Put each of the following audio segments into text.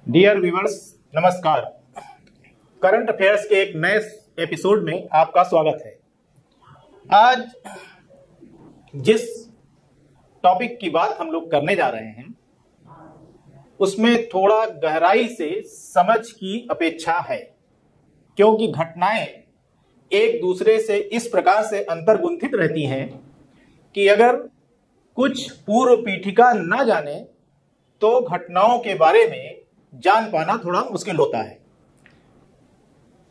Dear viewers, नमस्कार। Current affairs के एक नए एपिसोड में आपका स्वागत है। आज जिस टॉपिक की बात हम लोग करने जा रहे हैं उसमें थोड़ा गहराई से समझ की अपेक्षा है, क्योंकि घटनाएं एक दूसरे से इस प्रकार से अंतर्गुंथित रहती हैं कि अगर कुछ पूर्व पीठिका न जाने तो घटनाओं के बारे में जान पाना थोड़ा मुश्किल होता है।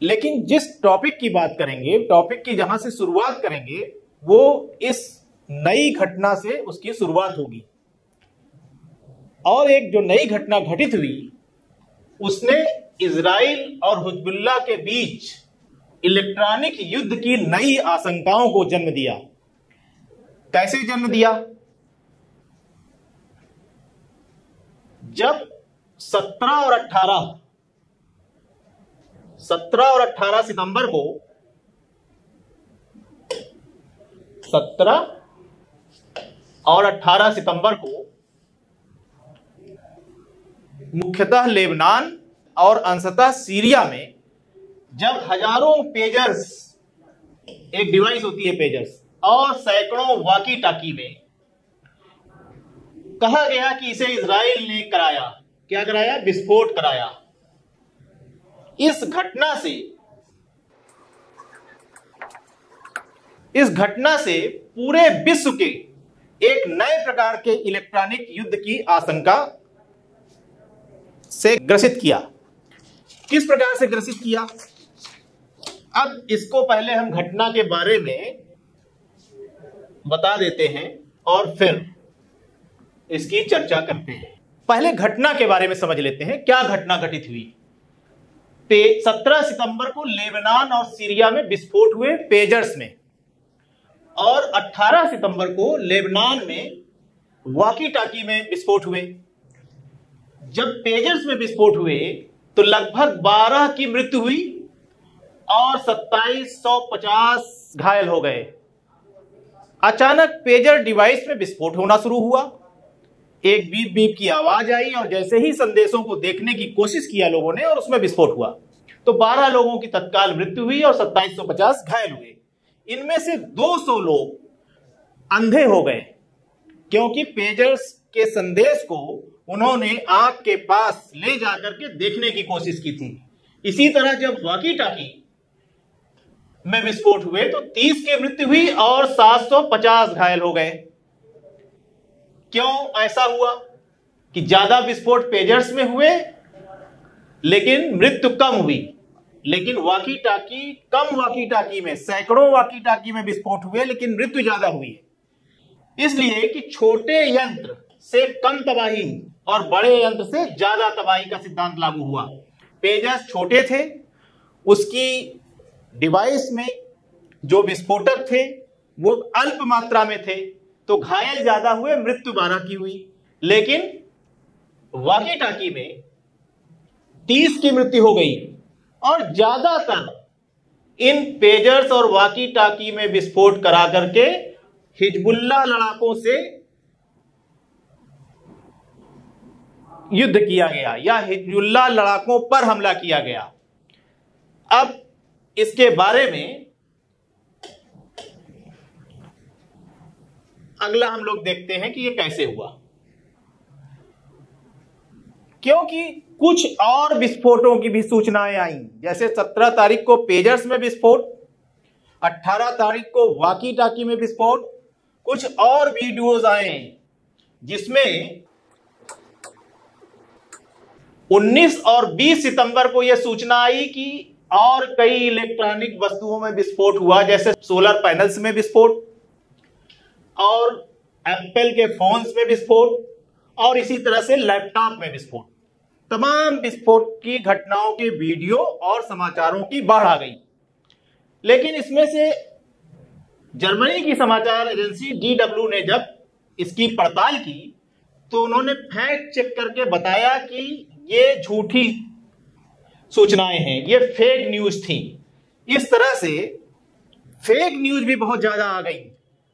लेकिन जिस टॉपिक की बात करेंगे, टॉपिक की जहां से शुरुआत करेंगे, वो इस नई घटना से उसकी शुरुआत होगी। और एक जो नई घटना घटित हुई उसने इजराइल और हिजबुल्लाह के बीच इलेक्ट्रॉनिक युद्ध की नई आशंकाओं को जन्म दिया। कैसे जन्म दिया? जब 17 और 18 सितंबर को 17 और 18 सितंबर को मुख्यतः लेबनान और अंशतः सीरिया में जब हजारों पेजर्स, एक डिवाइस होती है पेजर्स, और सैकड़ों वॉकी टाकी में कहा गया कि इसे इजराइल ने कराया। क्या कराया? विस्फोट कराया। इस घटना से पूरे विश्व के एक नए प्रकार के इलेक्ट्रॉनिक युद्ध की आशंका से ग्रसित किया। किस प्रकार से ग्रसित किया? अब इसको पहले हम घटना के बारे में बता देते हैं और फिर इसकी चर्चा करते हैं। पहले घटना के बारे में समझ लेते हैं, क्या घटना घटित हुई। 17 सितंबर को लेबनान और सीरिया में विस्फोट हुए पेजर्स में, और 18 सितंबर को लेबनान में वॉकी टाकी में विस्फोट हुए। जब पेजर्स में विस्फोट हुए तो लगभग 12 की मृत्यु हुई और 2750 घायल हो गए। अचानक पेजर डिवाइस में विस्फोट होना शुरू हुआ। एक बीप बीप की आवाज आई और जैसे ही संदेशों को देखने की कोशिश किया लोगों ने और उसमें विस्फोट हुआ तो 12 लोगों की तत्काल मृत्यु हुई और 2750 घायल हुए। इनमें से 200 लोग अंधे हो गए, क्योंकि पेजर्स के संदेश को उन्होंने आंख के पास ले जाकर के देखने की कोशिश की थी। इसी तरह जब वॉकी टाकी में विस्फोट हुए तो 30 की मृत्यु हुई और 750 घायल हो गए। क्यों ऐसा हुआ कि ज्यादा विस्फोट पेजर्स में हुए लेकिन मृत्यु कम हुई, लेकिन वॉकी टाकी में सैकड़ों वॉकी टाकी में विस्फोट हुए लेकिन मृत्यु ज्यादा हुई है। इसलिए कि छोटे यंत्र से कम तबाही और बड़े यंत्र से ज्यादा तबाही का सिद्धांत लागू हुआ। पेजर्स छोटे थे, उसकी डिवाइस में जो विस्फोटक थे वो अल्प मात्रा में थे, तो घायल ज्यादा हुए, मृत्यु 12 की हुई। लेकिन वॉकी टाकी में 30 की मृत्यु हो गई और ज्यादातर इन पेजर्स और वॉकी टाकी में विस्फोट करा करके हिजबुल्लाह लड़ाकों से युद्ध किया गया या हिजबुल्लाह लड़ाकों पर हमला किया गया। अब इसके बारे में अगला हम लोग देखते हैं कि ये कैसे हुआ, क्योंकि कुछ और विस्फोटों की भी सूचनाएं आई। जैसे 17 तारीख को पेजर्स में विस्फोट, 18 तारीख को वॉकी टाकी में विस्फोट। कुछ और वीडियोस आए जिसमें 19 और 20 सितंबर को यह सूचना आई कि और कई इलेक्ट्रॉनिक वस्तुओं में विस्फोट हुआ, जैसे सोलर पैनल्स में विस्फोट और एप्पल के फोन्स में विस्फोट और इसी तरह से लैपटॉप में विस्फोट। तमाम विस्फोट की घटनाओं के वीडियो और समाचारों की बाढ़ आ गई। लेकिन इसमें से जर्मनी की समाचार एजेंसी DW ने जब इसकी पड़ताल की तो उन्होंने फैक्ट चेक करके बताया कि ये झूठी सूचनाएं हैं, ये फेक न्यूज थी। इस तरह से फेक न्यूज भी बहुत ज्यादा आ गई।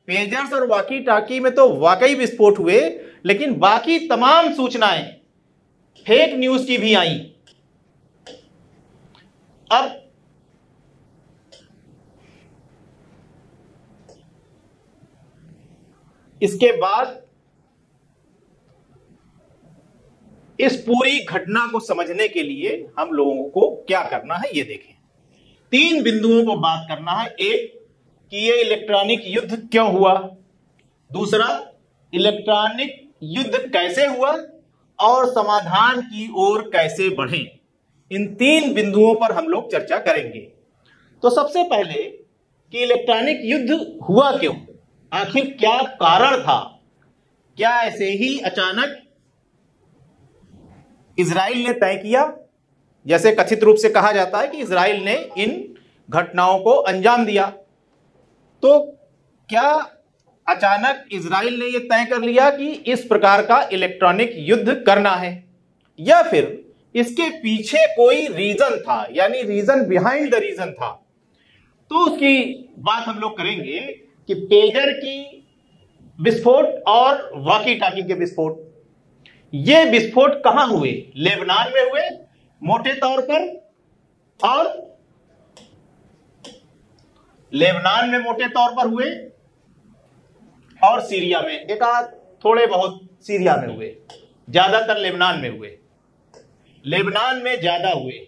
पेजर्स और वॉकी टाकी में तो वाकई विस्फोट हुए, लेकिन बाकी तमाम सूचनाएं फेक न्यूज की भी आई। अब इसके बाद इस पूरी घटना को समझने के लिए हम लोगों को क्या करना है ये देखें। 3 बिंदुओं को बात करना है। एक कि ये इलेक्ट्रॉनिक युद्ध क्यों हुआ, दूसरा इलेक्ट्रॉनिक युद्ध कैसे हुआ और समाधान की ओर कैसे बढ़े। इन 3 बिंदुओं पर हम लोग चर्चा करेंगे। तो सबसे पहले कि इलेक्ट्रॉनिक युद्ध हुआ क्यों, आखिर क्या कारण था, क्या ऐसे ही अचानक इजराइल ने तय किया, जैसे कथित रूप से कहा जाता है कि इजराइल ने इन घटनाओं को अंजाम दिया। तो क्या अचानक इजराइल ने यह तय कर लिया कि इस प्रकार का इलेक्ट्रॉनिक युद्ध करना है, या फिर इसके पीछे कोई रीजन था, यानी रीजन बिहाइंड द रीजन था। तो उसकी बात हम लोग करेंगे कि पेजर की विस्फोट और वॉकी टॉकी के विस्फोट, ये विस्फोट कहां हुए, लेबनान में हुए मोटे तौर पर, और लेबनान में मोटे तौर पर हुए, और सीरिया में एक आध थोड़े बहुत सीरिया में हुए, ज्यादातर लेबनान में हुए, लेबनान में ज्यादा हुए।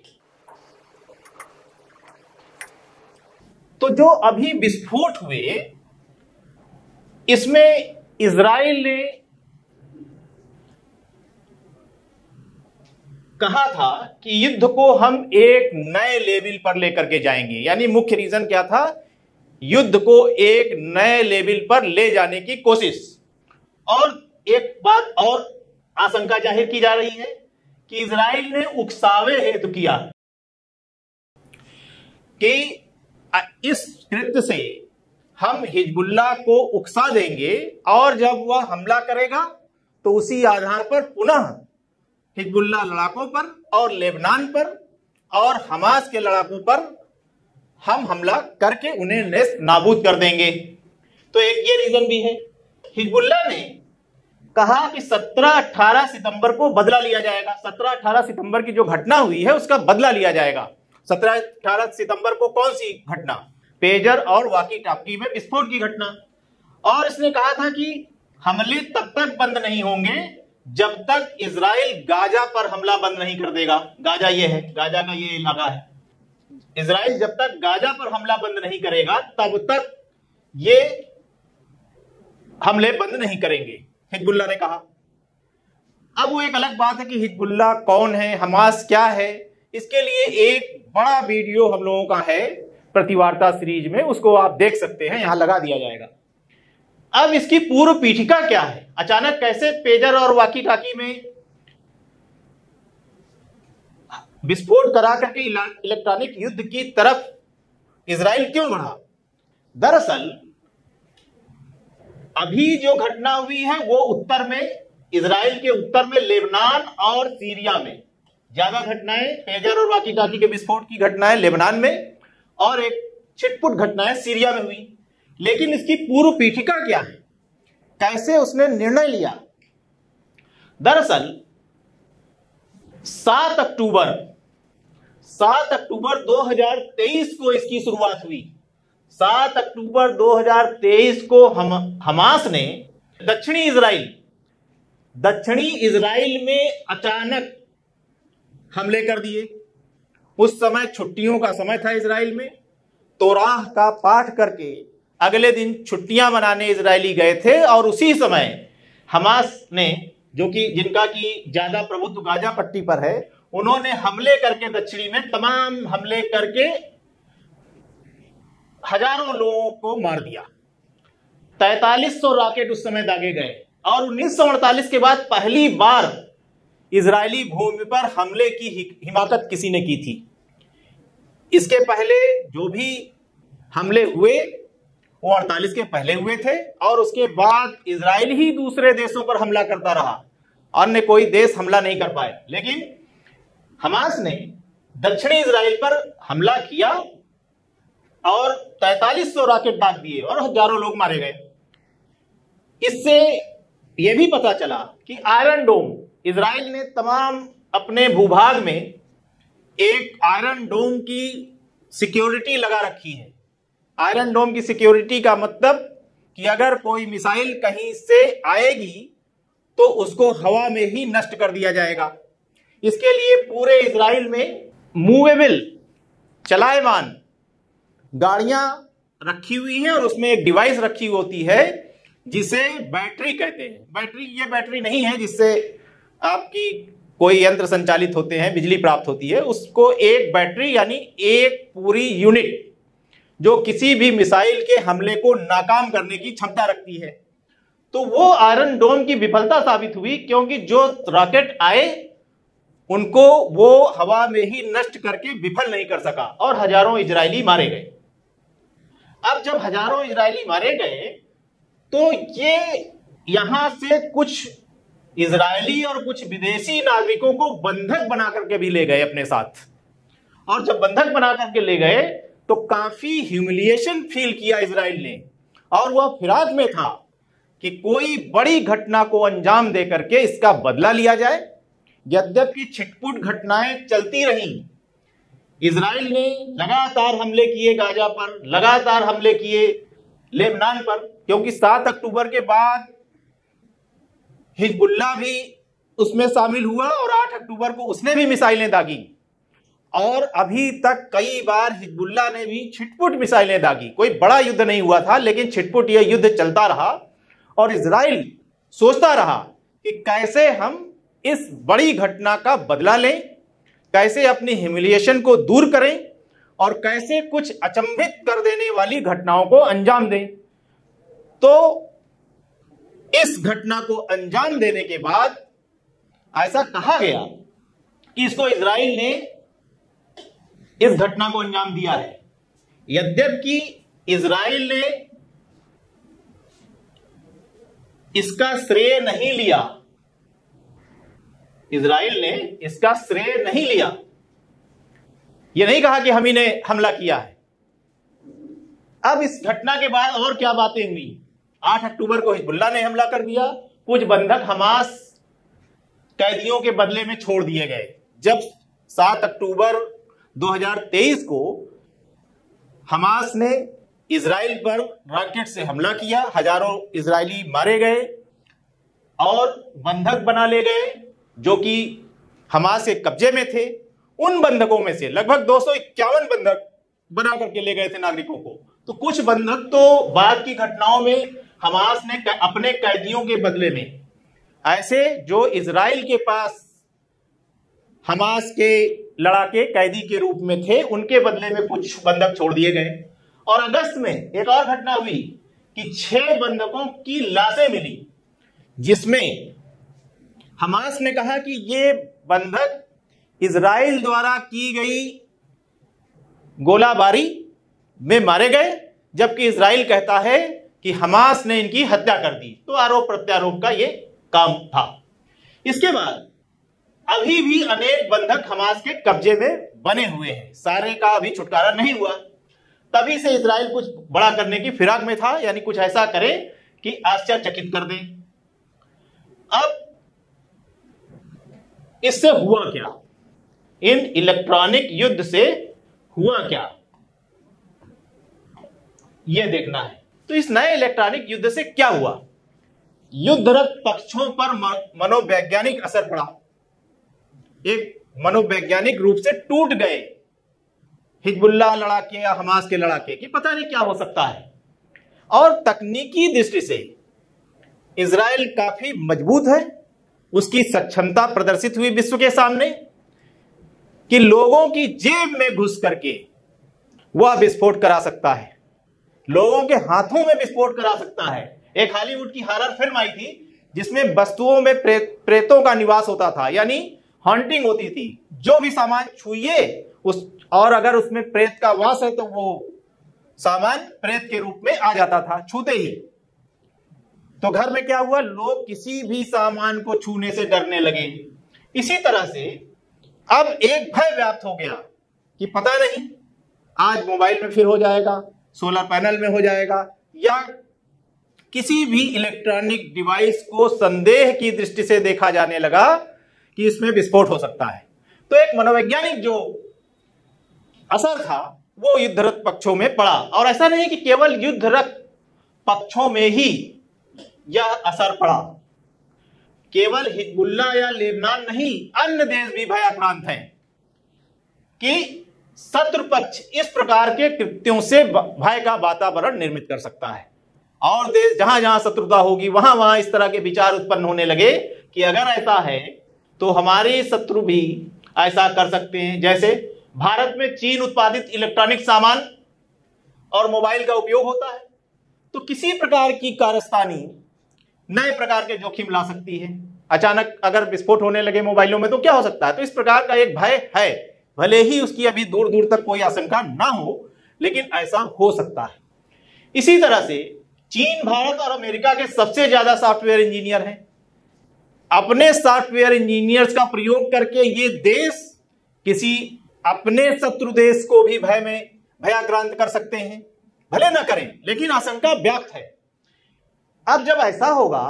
तो जो अभी विस्फोट हुए इसमें इजराइल ने कहा था कि युद्ध को हम एक नए लेवल पर लेकर के जाएंगे, यानी मुख्य रीजन क्या था, युद्ध को एक नए लेवल पर ले जाने की कोशिश। और एक बात और आशंका जाहिर की जा रही है कि इजराइल ने उकसावे हेतु किया कि इस कृत्य से हम हिजबुल्लाह को उकसा देंगे और जब वह हमला करेगा तो उसी आधार पर पुनः हिजबुल्लाह लड़ाकों पर और लेबनान पर और हमास के लड़ाकों पर हम हमला करके उन्हें नेस्त नाबूद कर देंगे। तो एक ये रीजन भी है। हिजबुल्लाह ने कहा कि 17-18 सितंबर को बदला लिया जाएगा। 17-18 सितंबर की जो घटना हुई है उसका बदला लिया जाएगा। 17-18 सितंबर को कौन सी घटना, पेजर और वॉकी टॉकी में विस्फोट की घटना। और इसने कहा था कि हमले तब तक बंद नहीं होंगे जब तक इजराइल गाजा पर हमला बंद नहीं कर देगा। गाजा ये है, गाजा का ये इलाका है। इजराइल जब तक गाजा पर हमला बंद नहीं करेगा तब तक ये हमले बंद नहीं करेंगे, हिजबुल्लाह ने कहा। अब वो एक अलग बात है कि हिजबुल्लाह कौन है, हमास क्या है। इसके लिए एक बड़ा वीडियो हम लोगों का है प्रतिवार्ता सीरीज में, उसको आप देख सकते हैं, यहां लगा दिया जाएगा। अब इसकी पूर्व पीठिका क्या है, अचानक कैसे पेजर और वॉकी टॉकी में विस्फोट करा करके इलेक्ट्रॉनिक युद्ध की तरफ इजराइल क्यों बढ़ा। दरअसल अभी जो घटना हुई है वो उत्तर में, इजराइल के उत्तर में लेबनान और सीरिया में ज्यादा घटनाएं, पेजर और वॉकी टॉकी के विस्फोट की घटनाएं लेबनान में और एक छिटपुट घटनाएं सीरिया में हुई। लेकिन इसकी पूर्व पीठिका क्या है, कैसे उसने निर्णय लिया। दरअसल 7 अक्टूबर 2023 को इसकी शुरुआत हुई। 7 अक्टूबर 2023 को हमास ने दक्षिणी इजराइल में अचानक हमले कर दिए। उस समय छुट्टियों का समय था इजराइल में, तोराह का पाठ करके अगले दिन छुट्टियां मनाने इजरायली गए थे। और उसी समय हमास ने, जो कि जिनका की ज्यादा प्रभुत्व गाजा पट्टी पर है, उन्होंने हमले करके दक्षिणी में तमाम हमले करके हजारों लोगों को मार दिया। 4300 रॉकेट उस समय दागे गए। और 1948 के बाद पहली बार इजरायली भूमि पर हमले की हिमाकत किसी ने की थी। इसके पहले जो भी हमले हुए वो 48 के पहले हुए थे, और उसके बाद इजराइल ही दूसरे देशों पर हमला करता रहा, अन्य कोई देश हमला नहीं कर पाए। लेकिन हमास ने दक्षिणी इजराइल पर हमला किया और 4300 रॉकेट दाग दिए और हजारों लोग मारे गए। इससे यह भी पता चला कि आयरन डोम, इजराइल ने तमाम अपने भूभाग में एक आयरन डोम की सिक्योरिटी लगा रखी है। आयरन डोम की सिक्योरिटी का मतलब कि अगर कोई मिसाइल कहीं से आएगी तो उसको हवा में ही नष्ट कर दिया जाएगा। इसके लिए पूरे इजराइल में मूवेबल चलायमान गाड़ियां रखी हुई हैं और उसमें एक डिवाइस रखी होती है जिसे बैटरी कहते हैं। बैटरी ये बैटरी नहीं है जिससे आपकी कोई यंत्र संचालित होते हैं, बिजली प्राप्त होती है। उसको एक बैटरी यानी एक पूरी यूनिट जो किसी भी मिसाइल के हमले को नाकाम करने की क्षमता रखती है। तो वो आयरन डोम की विफलता साबित हुई, क्योंकि जो रॉकेट आए उनको वो हवा में ही नष्ट करके विफल नहीं कर सका और हजारों इजरायली मारे गए। अब जब हजारों इजरायली मारे गए तो ये यहां से कुछ इजरायली और कुछ विदेशी नागरिकों को बंधक बना करके भी ले गए अपने साथ। और जब बंधक बना करके ले गए तो काफी ह्यूमिलिएशन फील किया इजराइल ने, और वह फिराक में था कि कोई बड़ी घटना को अंजाम दे करके इसका बदला लिया जाए। यद्यपि छिटपुट घटनाएं चलती रहीं, इजराइल ने लगातार हमले किए गाजा पर, लगातार हमले किए लेबनान पर, क्योंकि 7 अक्टूबर के बाद हिजबुल्लाह भी उसमें शामिल हुआ और 8 अक्टूबर को उसने भी मिसाइलें दागी। और अभी तक कई बार हिजबुल्लाह ने भी छिटपुट मिसाइलें दागी। कोई बड़ा युद्ध नहीं हुआ था, लेकिन छिटपुट यह युद्ध चलता रहा और इजराइल सोचता रहा कि कैसे हम इस बड़ी घटना का बदला लें, कैसे अपनी ह्यूमिलिएशन को दूर करें और कैसे कुछ अचंभित कर देने वाली घटनाओं को अंजाम दें। तो इस घटना को अंजाम देने के बाद ऐसा कहा गया कि इसको इजराइल ने इस घटना को अंजाम दिया है। यद्यपि इजराइल ने इसका श्रेय नहीं लिया, इजराइल ने इसका श्रेय नहीं लिया, यह नहीं कहा कि हम ही ने हमला किया है। अब इस घटना के बाद और क्या बातें हुई। 8 अक्टूबर को हिजबुल्लाह ने हमला कर दिया, कुछ बंधक हमास कैदियों के बदले में छोड़ दिए गए। जब 7 अक्टूबर 2023 को हमास ने इजराइल पर रॉकेट से हमला किया, हजारों इजरायली मारे गए और बंधक बना ले गए जो कि हमास के कब्जे में थे। उन बंधकों में से लगभग 251 बंधक बना करके ले गए थे नागरिकों को। तो कुछ बंधक तो बाद की घटनाओं में हमास ने अपने कैदियों के बदले में, ऐसे जो इजराइल के पास हमास के लड़ाके कैदी के रूप में थे, उनके बदले में कुछ बंधक छोड़ दिए गए। और अगस्त में एक और घटना हुई कि 6 बंधकों की लाशें मिली, जिसमें हमास ने कहा कि ये बंधक इजराइल द्वारा की गई गोलाबारी में मारे गए, जबकि इजराइल कहता है कि हमास ने इनकी हत्या कर दी। तो आरोप प्रत्यारोप का ये काम था। इसके बाद अभी भी अनेक बंधक हमास के कब्जे में बने हुए हैं, सारे का अभी छुटकारा नहीं हुआ। तभी से इजराइल कुछ बड़ा करने की फिराक में था, यानी कुछ ऐसा करे कि आश्चर्यचकित कर दे। अब इससे हुआ क्या, इन इलेक्ट्रॉनिक युद्ध से हुआ क्या, यह देखना है। तो इस नए इलेक्ट्रॉनिक युद्ध से क्या हुआ? युद्धरत पक्षों पर मनोवैज्ञानिक असर पड़ा, एक मनोवैज्ञानिक रूप से टूट गए हिजबुल्लाह लड़ाके या हमास के लड़ाके कि पता नहीं क्या हो सकता है। और तकनीकी दृष्टि से इजराइल काफी मजबूत है, उसकी सक्षमता प्रदर्शित हुई विश्व के सामने कि लोगों की जेब में घुस करके वह विस्फोट करा सकता है, लोगों के हाथों में विस्फोट करा सकता है। एक हॉलीवुड की हॉरर फिल्म आई थी जिसमें वस्तुओं में प्रेतों का निवास होता था, यानी हॉन्टिंग होती थी। जो भी सामान छुइए उस, और अगर उसमें प्रेत का वास है तो वो सामान प्रेत के रूप में आ जाता था छूते ही। तो घर में क्या हुआ, लोग किसी भी सामान को छूने से डरने लगे। इसी तरह से अब एक भय व्याप्त हो गया कि पता नहीं आज मोबाइल में फिर हो जाएगा, सोलर पैनल में हो जाएगा, या किसी भी इलेक्ट्रॉनिक डिवाइस को संदेह की दृष्टि से देखा जाने लगा कि इसमें विस्फोट हो सकता है। तो एक मनोवैज्ञानिक जो असर था वो युद्धरत पक्षों में पड़ा। और ऐसा नहीं कि केवल युद्धरत पक्षों में ही यह असर पड़ा, केवल हिजबुल्लाह या लेबनान नहीं, अन्य देश भी भयाक्रांत हैं कि शत्रु पक्ष इस प्रकार के कृत्यों से भय का वातावरण निर्मित कर सकता है। और देश जहां जहां शत्रुता होगी वहां वहां इस तरह के विचार उत्पन्न होने लगे कि अगर ऐसा है तो हमारे शत्रु भी ऐसा कर सकते हैं। जैसे भारत में चीन उत्पादित इलेक्ट्रॉनिक सामान और मोबाइल का उपयोग होता है, तो किसी प्रकार की कारस्तानी नए प्रकार के जोखिम ला सकती है। अचानक अगर विस्फोट होने लगे मोबाइलों में तो क्या हो सकता है। तो इस प्रकार का एक भय है, भले ही उसकी अभी दूर दूर तक कोई आशंका ना हो, लेकिन ऐसा हो सकता है। इसी तरह से चीन, भारत और अमेरिका के सबसे ज्यादा सॉफ्टवेयर इंजीनियर हैं। अपने सॉफ्टवेयर इंजीनियर्स का प्रयोग करके ये देश किसी अपने शत्रु देश को भी भयाक्रांत कर सकते हैं। भले ना करें, लेकिन आशंका व्याप्त है। अब जब ऐसा होगा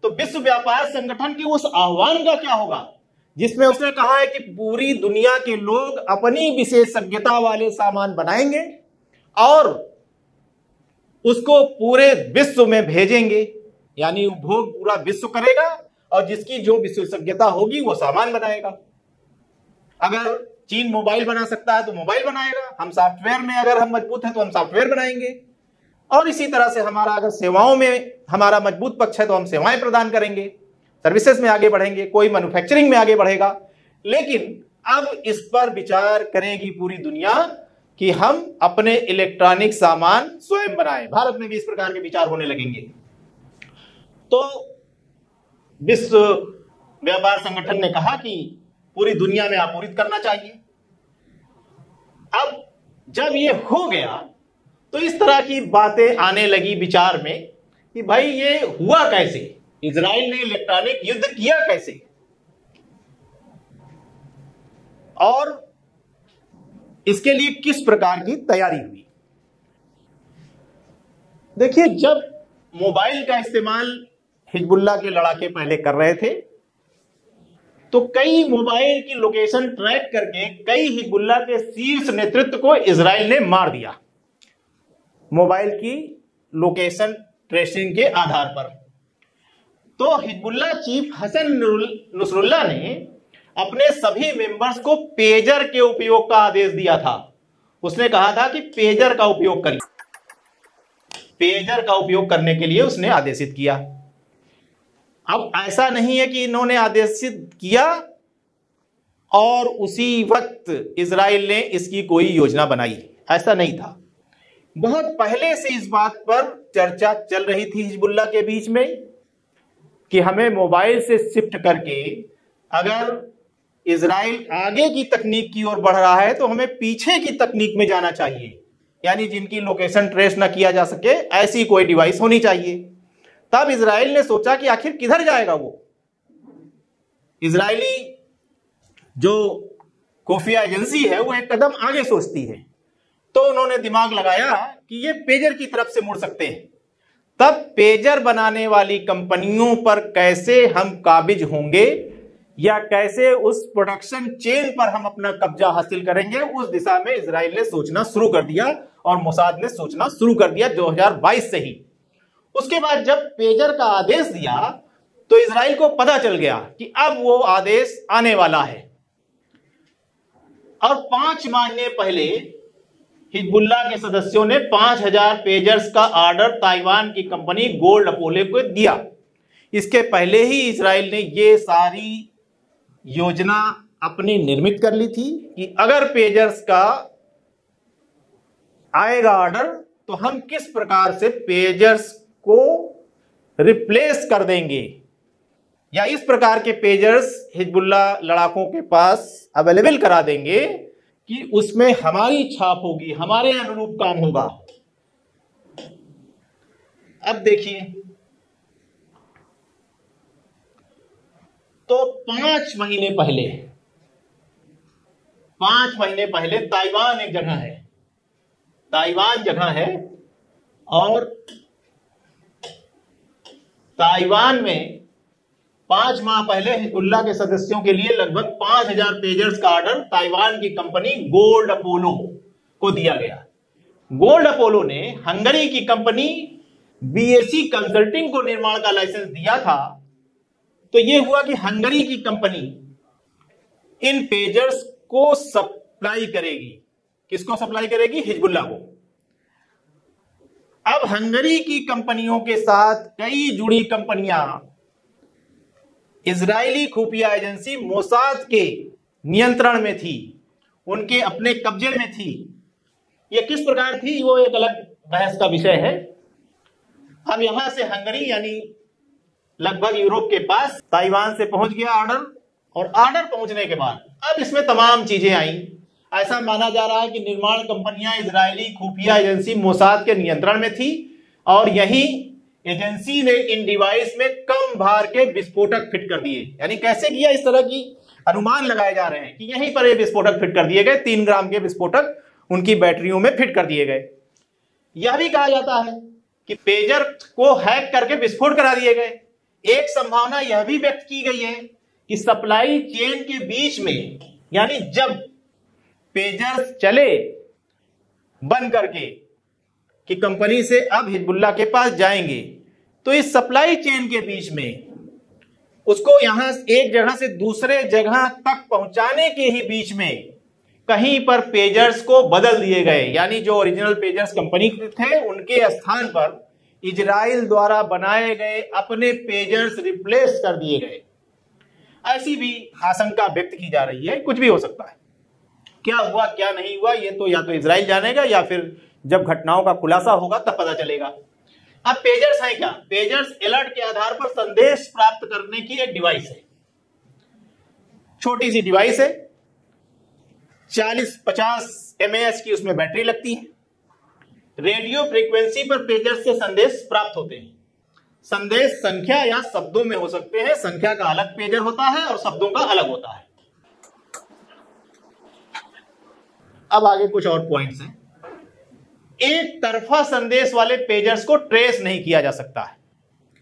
तो विश्व व्यापार संगठन के उस आह्वान का क्या होगा जिसमें उसने कहा है कि पूरी दुनिया के लोग अपनी विशेषज्ञता वाले सामान बनाएंगे और उसको पूरे विश्व में भेजेंगे, यानी उपभोग पूरा विश्व करेगा और जिसकी जो विशेषज्ञता होगी वो सामान बनाएगा। अगर चीन मोबाइल बना सकता है तो मोबाइल बनाएगा, हम सॉफ्टवेयर में अगर हम मजबूत हैं तो हम सॉफ्टवेयर बनाएंगे। और इसी तरह से हमारा अगर सेवाओं में हमारा मजबूत पक्ष है तो हम सेवाएं प्रदान करेंगे, सर्विसेज में आगे बढ़ेंगे, कोई मैन्युफैक्चरिंग में आगे बढ़ेगा। लेकिन अब इस पर विचार करेगी पूरी दुनिया कि हम अपने इलेक्ट्रॉनिक सामान स्वयं बनाएं। भारत में भी इस प्रकार के विचार होने लगेंगे। तो विश्व व्यापार संगठन ने कहा कि पूरी दुनिया में आपूर्ति करना चाहिए। अब जब ये हो गया तो इस तरह की बातें आने लगी विचार में कि भाई ये हुआ कैसे, इजराइल ने इलेक्ट्रॉनिक युद्ध किया कैसे, और इसके लिए किस प्रकार की तैयारी हुई। देखिए, जब मोबाइल का इस्तेमाल हिजबुल्लाह के लड़ाके पहले कर रहे थे तो कई मोबाइल की लोकेशन ट्रैक करके कई हिजबुल्लाह के शीर्ष नेतृत्व को इजराइल ने मार दिया, मोबाइल की लोकेशन ट्रेसिंग के आधार पर। तो हिजबुल्लाह चीफ हसन नसरुल्लाह ने अपने सभी मेंबर्स को पेजर के उपयोग का आदेश दिया था। उसने कहा था कि पेजर का उपयोग करिए, पेजर का उपयोग करने के लिए उसने आदेशित किया। अब ऐसा नहीं है कि इन्होंने आदेशित किया और उसी वक्त इजराइल ने इसकी कोई योजना बनाई, ऐसा नहीं था। बहुत पहले से इस बात पर चर्चा चल रही थी हिजबुल्लाह के बीच में कि हमें मोबाइल से शिफ्ट करके अगर इजराइल आगे की तकनीक की ओर बढ़ रहा है तो हमें पीछे की तकनीक में जाना चाहिए, यानी जिनकी लोकेशन ट्रेस ना किया जा सके ऐसी कोई डिवाइस होनी चाहिए। तब इजराइल ने सोचा कि आखिर किधर जाएगा वो। इजरायली जो खुफिया एजेंसी है वो एक कदम आगे सोचती है, तो उन्होंने दिमाग लगाया कि ये पेजर की तरफ से मुड़ सकते हैं। तब पेजर बनाने वाली कंपनियों पर कैसे हम काबिज होंगे या कैसे उस प्रोडक्शन चेन पर हम अपना कब्जा हासिल करेंगे, उस दिशा में इजराइल ने सोचना शुरू कर दिया और मोसाद ने सोचना शुरू कर दिया 2022 से ही। उसके बाद जब पेजर का आदेश दिया तो इजराइल को पता चल गया कि अब वो आदेश आने वाला है। और 5 महीने पहले हिजबुल्लाह के सदस्यों ने 5000 पेजर्स का ऑर्डर ताइवान की कंपनी गोल्ड अपोलो को दिया। इसके पहले ही इजराइल ने ये सारी योजना अपनी निर्मित कर ली थी कि अगर पेजर्स का आएगा ऑर्डर तो हम किस प्रकार से पेजर्स को रिप्लेस कर देंगे, या इस प्रकार के पेजर्स हिजबुल्लाह लड़ाकों के पास अवेलेबल करा देंगे कि उसमें हमारी छाप होगी, हमारे अनुरूप काम होगा। अब देखिए, तो 5 महीने पहले ताइवान एक जगह है, ताइवान जगह है, और ताइवान में 5 माह पहले हिजबुल्लाह के सदस्यों के लिए लगभग 5000 पेजर्स का ऑर्डर ताइवान की कंपनी गोल्ड अपोलो को दिया गया। गोल्ड अपोलो ने हंगरी की कंपनी बीएससी कंसल्टिंग को निर्माण का लाइसेंस दिया था। तो यह हुआ कि हंगरी की कंपनी इन पेजर्स को सप्लाई करेगी। किसको सप्लाई करेगी? हिजबुल्लाह को। अब हंगरी की कंपनियों के साथ कई जुड़ी कंपनियां इजरायली खुफिया एजेंसी मोसाद के नियंत्रण में थी, उनके अपने कब्जे में थी। यह किस प्रकार थी वो एक अलग बहस का विषय है। अब यहां से हंगरी यानी लगभग यूरोप के पास ताइवान से पहुंच गया ऑर्डर, और ऑर्डर पहुंचने के बाद अब इसमें तमाम चीजें आई। ऐसा माना जा रहा है कि निर्माण कंपनियां इजरायली खुफिया एजेंसी मोसाद के नियंत्रण में थी, और यही एजेंसी ने इन डिवाइस में कम भार के विस्फोटक फिट कर दिए। यानी कैसे किया, इस तरह की अनुमान लगाए जा रहे हैं कि यहीं पर ये विस्फोटक फिट कर दिए गए। 3 ग्राम के विस्फोटक उनकी बैटरियों में फिट कर दिए गए। यह भी कहा जाता है कि पेजर को हैक करके विस्फोट करा दिए गए। एक संभावना यह भी व्यक्त की गई है कि सप्लाई चेन के बीच में, यानी जब पेजर चले बंद करके कि कंपनी से अब हिजबुल्लाह के पास जाएंगे, तो इस सप्लाई चेन के बीच में उसको यहां एक जगह से दूसरे जगह तक पहुंचाने के ही बीच में कहीं पर पेजर्स को बदल दिए गए। यानी जो ओरिजिनल पेजर्स कंपनी के थे उनके स्थान पर इजराइल द्वारा बनाए गए अपने पेजर्स रिप्लेस कर दिए गए। ऐसी भी आशंका व्यक्त की जा रही है। कुछ भी हो सकता है, क्या हुआ क्या नहीं हुआ ये तो या तो इजराइल जानेगा या फिर जब घटनाओं का खुलासा होगा तब पता चलेगा। अब पेजर्स है क्या? पेजर्स अलर्ट के आधार पर संदेश प्राप्त करने की एक डिवाइस है। छोटी सी डिवाइस है, 40-50 mAh की उसमें बैटरी लगती है। रेडियो फ्रीक्वेंसी पर पेजर्स से संदेश प्राप्त होते हैं। संदेश संख्या या शब्दों में हो सकते हैं। संख्या का अलग पेजर होता है और शब्दों का अलग होता है। अब आगे कुछ और पॉइंट्स हैं। एक तरफा संदेश वाले पेजर्स को ट्रेस नहीं किया जा सकता है,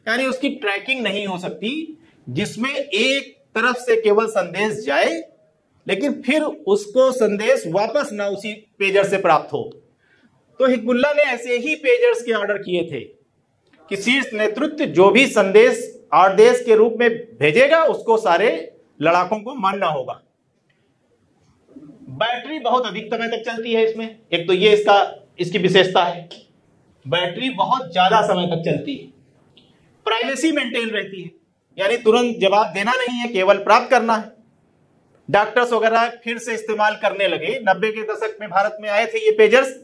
यानी उसकी ट्रैकिंग नहीं हो सकती, जिसमें एक तरफ से केवल संदेश जाए लेकिन फिर उसको संदेश वापस ना उसी पेजर से प्राप्त हो। तो हिजबुल्लाह ने ऐसे ही पेजर्स के ऑर्डर किए थे कि शीर्ष नेतृत्व जो भी संदेश आदेश के रूप में भेजेगा उसको सारे लड़ाकों को मानना होगा। बैटरी बहुत अधिक समय तक चलती है इसमें। एक तो ये इसकी विशेषता है, बैटरी बहुत ज्यादा समय तक चलती है। प्राइवेसी मेंटेन रहती है, यानी तुरंत जवाब देना नहीं है, केवल प्राप्त करना है। डॉक्टर्स वगैरह फिर से इस्तेमाल करने लगे। 90 के दशक में भारत में आए थे ये पेजर्स,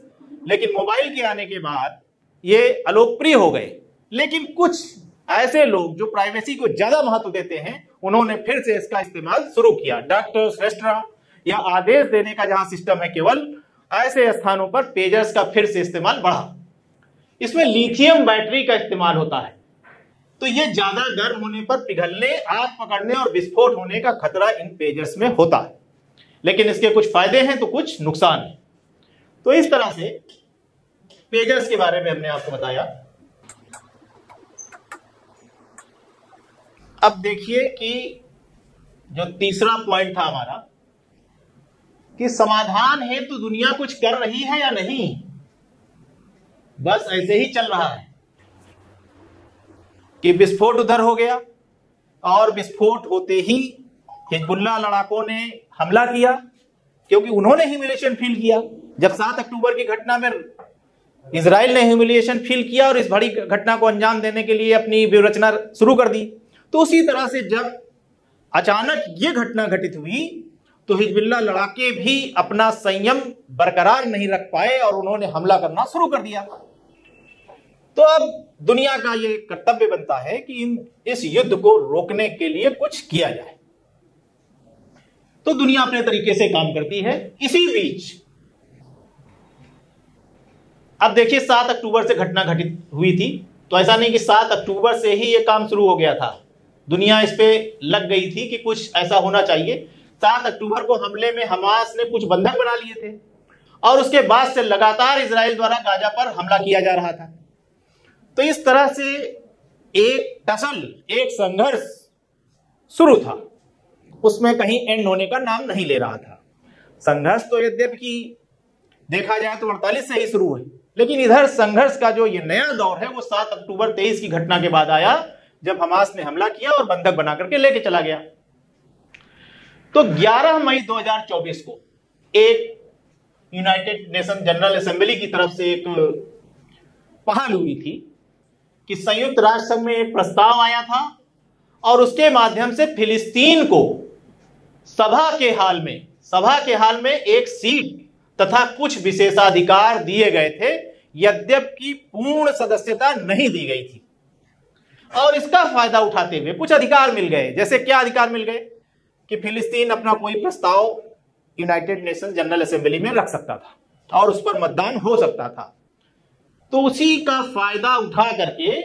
लेकिन मोबाइल के आने के बाद ये अलोकप्रिय हो गए। लेकिन कुछ ऐसे लोग जो प्राइवेसी को ज्यादा महत्व देते हैं, उन्होंने फिर से इसका इस्तेमाल शुरू किया। डॉक्टर्स, रेस्टोरेंट या आदेश देने का जहां सिस्टम है, केवल ऐसे स्थानों पर पेजर्स का फिर से इस्तेमाल बढ़ा। इसमें लिथियम बैटरी का इस्तेमाल होता है, तो यह ज्यादा गर्म होने पर पिघलने, आग पकड़ने और विस्फोट होने का खतरा इन पेजर्स में होता है। लेकिन इसके कुछ फायदे हैं तो कुछ नुकसान है। तो इस तरह से पेजर्स के बारे में हमने आपको बताया। अब देखिए कि जो तीसरा पॉइंट था हमारा कि समाधान है तो दुनिया कुछ कर रही है या नहीं, बस ऐसे ही चल रहा है कि विस्फोट उधर हो गया और विस्फोट होते ही हिजबुल्लाह लड़ाकों ने हमला किया, क्योंकि उन्होंने ह्यूमिलिएशन फील किया। जब 7 अक्टूबर की घटना में इजराइल ने ह्यूमिलिएशन फील किया और इस बड़ी घटना को अंजाम देने के लिए अपनी व्यूहरचना शुरू कर दी, तो उसी तरह से जब अचानक ये घटना घटित हुई तो हिजबुल्लाह लड़ाके भी अपना संयम बरकरार नहीं रख पाए और उन्होंने हमला करना शुरू कर दिया। तो अब दुनिया का ये कर्तव्य बनता है कि इस युद्ध को रोकने के लिए कुछ किया जाए। तो दुनिया अपने तरीके से काम करती है। इसी बीच अब देखिए 7 अक्टूबर से घटना घटित हुई थी, तो ऐसा नहीं कि 7 अक्टूबर से ही ये काम शुरू हो गया था। दुनिया इस पे लग गई थी कि कुछ ऐसा होना चाहिए। 7 अक्टूबर को हमले में हमास ने कुछ बंधक बना लिए थे और उसके बाद से लगातार इजराइल द्वारा गाजा पर हमला किया जा रहा था। तो इस तरह से एक टसल, एक संघर्ष शुरू था, उसमें कहीं एंड होने का नाम नहीं ले रहा था। संघर्ष तो यद्यपि देखा जाए तो 48 से ही शुरू है, लेकिन इधर संघर्ष का जो ये नया दौर है वो 7 अक्टूबर 23 की घटना के बाद आया, जब हमास ने हमला किया और बंधक बना करके लेके चला गया। तो 11 मई 2024 को एक यूनाइटेड नेशन जनरल असेंबली की तरफ से एक पहल हुई थी कि संयुक्त राष्ट्र संघ में एक प्रस्ताव आया था और उसके माध्यम से फिलिस्तीन को सभा के हाल में एक सीट तथा कुछ विशेषाधिकार दिए गए थे, यद्यपि पूर्ण सदस्यता नहीं दी गई थी। और इसका फायदा उठाते हुए कुछ अधिकार मिल गए। जैसे क्या अधिकार मिल गए कि फिलिस्तीन अपना कोई प्रस्ताव यूनाइटेड नेशन जनरल असेंबली में रख सकता था और उस पर मतदान हो सकता था। तो उसी का फायदा उठा करके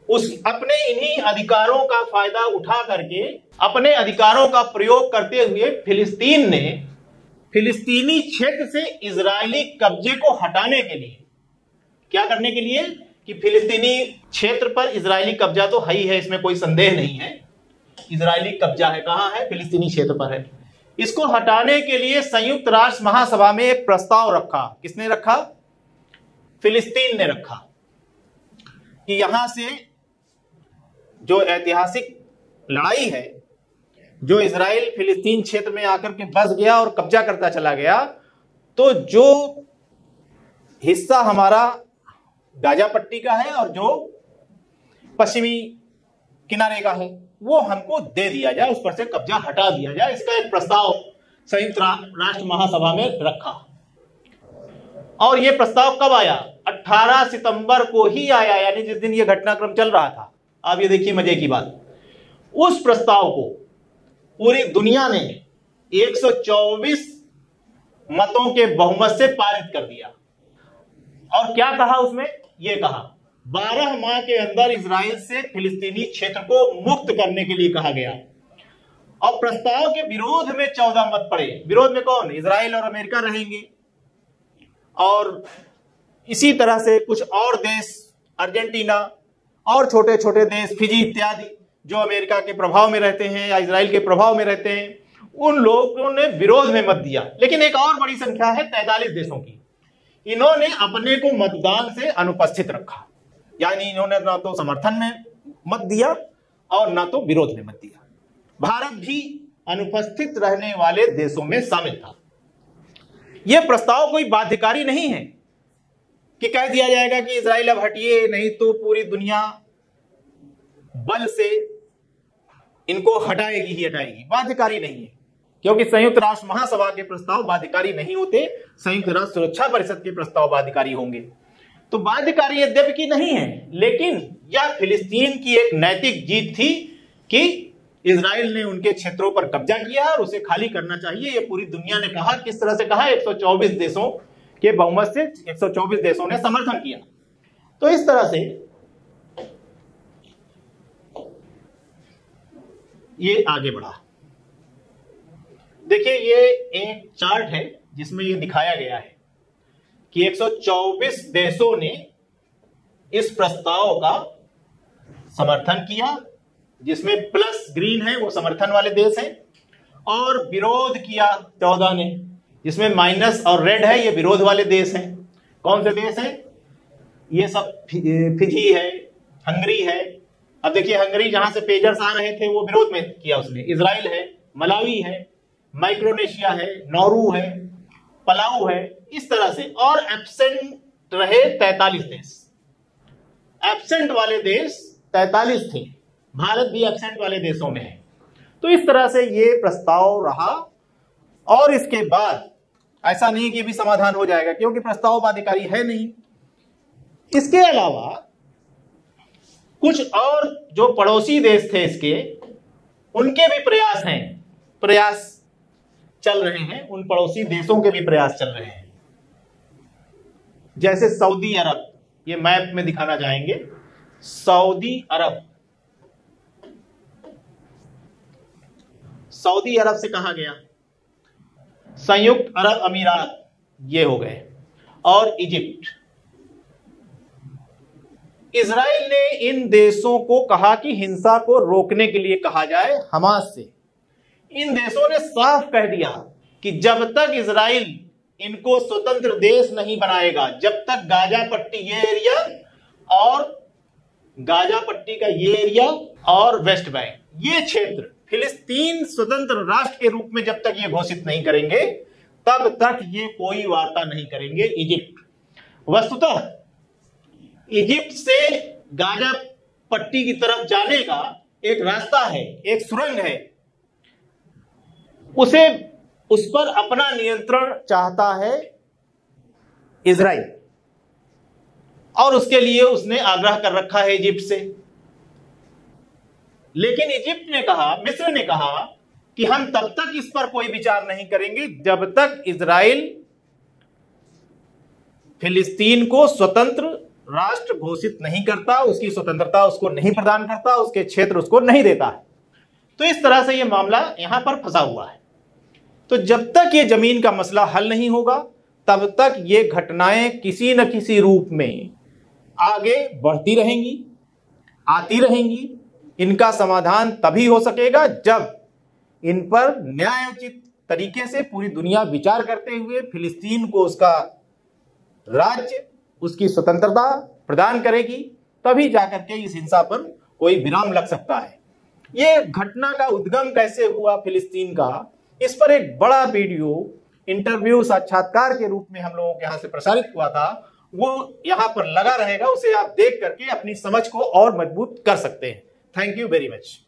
अपने इन्हीं अधिकारों का फायदा उठा करके अपने अधिकारों का प्रयोग करते हुए फिलिस्तीन ने फिलिस्तीनी क्षेत्र से इजरायली कब्जे को हटाने के लिए, क्या करने के लिए कि फिलिस्तीनी क्षेत्र पर इजरायली कब्जा तो है ही है, इसमें कोई संदेह नहीं है, इजरायली कब्जा है, कहां है, फिलिस्तीनी क्षेत्र पर है। इसको हटाने के लिए संयुक्त राष्ट्र महासभा में एक प्रस्ताव रखा। किसने रखा? फिलिस्तीन ने रखा कि यहां से जो ऐतिहासिक लड़ाई है, जो इजराइल फिलिस्तीन क्षेत्र में आकर के बस गया और कब्जा करता चला गया, तो जो हिस्सा हमारा गाजा पट्टी का है और जो पश्चिमी किनारे का है वो हमको दे दिया जाए, उस पर से कब्जा हटा दिया जाए। इसका एक प्रस्ताव संयुक्त राष्ट्र महासभा में रखा। और यह प्रस्ताव कब आया? 18 सितंबर को ही आया, यानी जिस दिन यह घटनाक्रम चल रहा था। आप ये देखिए मजे की बात, उस प्रस्ताव को पूरी दुनिया ने 124 मतों के बहुमत से पारित कर दिया। और क्या कहा उसमें? यह कहा 12 माह के अंदर इजराइल से फिलिस्तीनी क्षेत्र को मुक्त करने के लिए कहा गया। और प्रस्ताव के विरोध में 14 मत पड़े। विरोध में कौन? इजराइल और अमेरिका रहेंगे, और इसी तरह से कुछ और देश, अर्जेंटीना और छोटे छोटे देश, फिजी इत्यादि, जो अमेरिका के प्रभाव में रहते हैं या इजराइल के प्रभाव में रहते हैं, उन लोगों ने विरोध में मत दिया। लेकिन एक और बड़ी संख्या है 43 देशों की, इन्होंने अपने को मतदान से अनुपस्थित रखा, यानी इन्होंने ना तो समर्थन में मत दिया और ना तो विरोध में मत दिया। भारत भी अनुपस्थित रहने वाले देशों में शामिल था। यह प्रस्ताव कोई बाध्यकारी नहीं है कि कह दिया जाएगा कि इजराइल अब हटिए, नहीं तो पूरी दुनिया बल से इनको हटाएगी ही हटाएगी। बाध्यकारी नहीं है, क्योंकि संयुक्त राष्ट्र महासभा के प्रस्ताव बाध्यकारी नहीं होते, संयुक्त राष्ट्र सुरक्षा परिषद के प्रस्ताव बाध्यकारी होंगे। तो बाध्यकारी यद्यपि नहीं है, लेकिन यह फिलिस्तीन की एक नैतिक जीत थी कि इजराइल ने उनके क्षेत्रों पर कब्जा किया और उसे खाली करना चाहिए। यह पूरी दुनिया ने कहा। किस तरह से कहा? 124 देशों के बहुमत से 124 देशों ने समर्थन किया। तो इस तरह से ये आगे बढ़ा। देखिए, ये एक चार्ट है जिसमें ये दिखाया गया है कि 124 देशों ने इस प्रस्ताव का समर्थन किया, जिसमें प्लस ग्रीन है वो समर्थन वाले देश हैं, और विरोध किया 14 ने, जिसमें माइनस और रेड है ये विरोध वाले देश हैं। कौन से देश हैं? ये सब फिजी है, हंगरी है। अब देखिए, हंगरी जहां से पेजर्स आ रहे थे वो विरोध में किया उसने। इजराइल है, मलावी है, माइक्रोनेशिया है, नौरू है, पलाऊ है, इस तरह से। और एब्सेंट रहे 43 देश। एब्सेंट वाले देश 43 थे, भारत भी एब्सेंट वाले देशों में है। तो इस तरह से ये प्रस्ताव रहा। और इसके बाद ऐसा नहीं कि भी समाधान हो जाएगा, क्योंकि प्रस्ताव बाध्यकारी है नहीं। इसके अलावा कुछ और जो पड़ोसी देश थे इसके, उनके भी प्रयास चल रहे हैं, उन पड़ोसी देशों के भी प्रयास चल रहे हैं। जैसे सऊदी अरब, ये मैप में दिखाना चाहेंगे। सऊदी अरब से कहा गया, संयुक्त अरब अमीरात ये हो गए, और इजिप्ट। इजराइल ने इन देशों को कहा कि हिंसा को रोकने के लिए कहा जाए हमास से। इन देशों ने साफ कह दिया कि जब तक इजराइल इनको स्वतंत्र देश नहीं बनाएगा, जब तक गाजा पट्टी ये एरिया और गाजा पट्टी का ये एरिया और वेस्ट बैंक ये क्षेत्र फिलिस्तीन स्वतंत्र राष्ट्र के रूप में जब तक ये घोषित नहीं करेंगे, तब तक ये कोई वार्ता नहीं करेंगे इजिप्ट। वस्तुतः इजिप्ट से गाजा पट्टी की तरफ जाने का एक रास्ता है, एक सुरंग है, उस पर अपना नियंत्रण चाहता है इजराइल, और उसके लिए उसने आग्रह कर रखा है इजिप्ट से। लेकिन इजिप्ट ने कहा, मिस्र ने कहा कि हम तब तक इस पर कोई विचार नहीं करेंगे जब तक इजराइल फिलिस्तीन को स्वतंत्र राष्ट्र घोषित नहीं करता, उसकी स्वतंत्रता उसको नहीं प्रदान करता, उसके क्षेत्र उसको नहीं देता है। तो इस तरह से यह मामला यहां पर फंसा हुआ है। तो जब तक ये जमीन का मसला हल नहीं होगा, तब तक ये घटनाएं किसी न किसी रूप में आगे बढ़ती रहेंगी, आती रहेंगी। इनका समाधान तभी हो सकेगा जब इन पर न्यायोचित तरीके से पूरी दुनिया विचार करते हुए फिलिस्तीन को उसका राज्य, उसकी स्वतंत्रता प्रदान करेगी, तभी जाकर के इस हिंसा पर कोई विराम लग सकता है। ये घटना का उद्गम कैसे हुआ फिलिस्तीन का, इस पर एक बड़ा वीडियो इंटरव्यू साक्षात्कार के रूप में हम लोगों के यहां से प्रसारित हुआ था, वो यहां पर लगा रहेगा। उसे आप देख करके अपनी समझ को और मजबूत कर सकते हैं। Thank you very much.